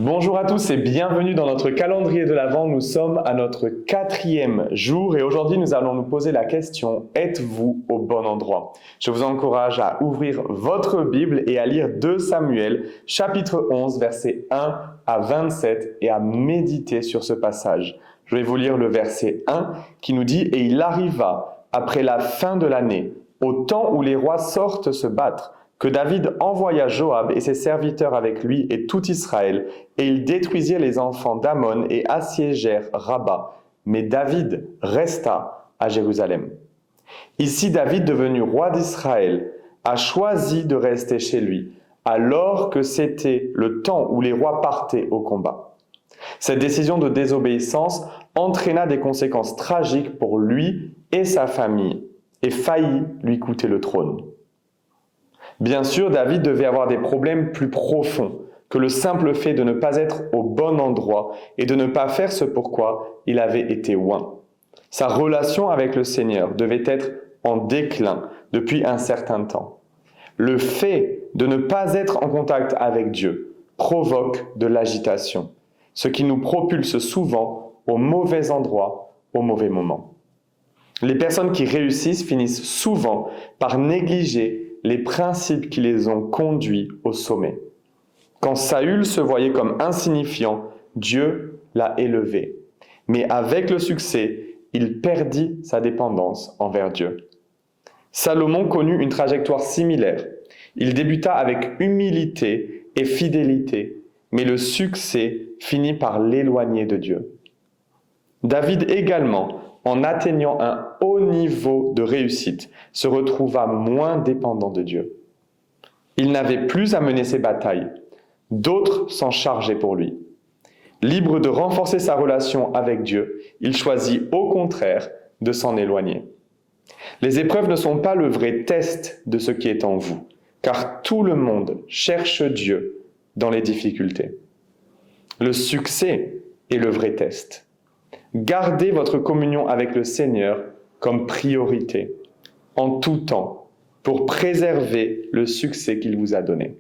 Bonjour à tous et bienvenue dans notre calendrier de l'Avent. Nous sommes à notre 4e jour et aujourd'hui nous allons nous poser la question: êtes-vous au bon endroit? Je vous encourage à ouvrir votre Bible et à lire 2 Samuel, chapitre 11, versets 1 à 27 et à méditer sur ce passage. Je vais vous lire le verset 1 qui nous dit: « Et il arriva, après la fin de l'année, au temps où les rois sortent se battre, que David envoya Joab et ses serviteurs avec lui et tout Israël, et ils détruisirent les enfants d'Ammon et assiégèrent Rabba. Mais David resta à Jérusalem. » Ici, David, devenu roi d'Israël, a choisi de rester chez lui, alors que c'était le temps où les rois partaient au combat. Cette décision de désobéissance entraîna des conséquences tragiques pour lui et sa famille, et faillit lui coûter le trône. Bien sûr, David devait avoir des problèmes plus profonds que le simple fait de ne pas être au bon endroit et de ne pas faire ce pourquoi il avait été oint. Sa relation avec le Seigneur devait être en déclin depuis un certain temps. Le fait de ne pas être en contact avec Dieu provoque de l'agitation, ce qui nous propulse souvent au mauvais endroit, au mauvais moment. Les personnes qui réussissent finissent souvent par négliger les principes qui les ont conduits au sommet. Quand Saül se voyait comme insignifiant, Dieu l'a élevé. Mais avec le succès, il perdit sa dépendance envers Dieu. Salomon connut une trajectoire similaire. Il débuta avec humilité et fidélité, mais le succès finit par l'éloigner de Dieu. David également, en atteignant un haut niveau de réussite, se retrouva moins dépendant de Dieu. Il n'avait plus à mener ses batailles. D'autres s'en chargeaient pour lui. Libre de renforcer sa relation avec Dieu, il choisit au contraire de s'en éloigner. Les épreuves ne sont pas le vrai test de ce qui est en vous, car tout le monde cherche Dieu dans les difficultés. Le succès est le vrai test. Gardez votre communion avec le Seigneur comme priorité, en tout temps, pour préserver le succès qu'il vous a donné.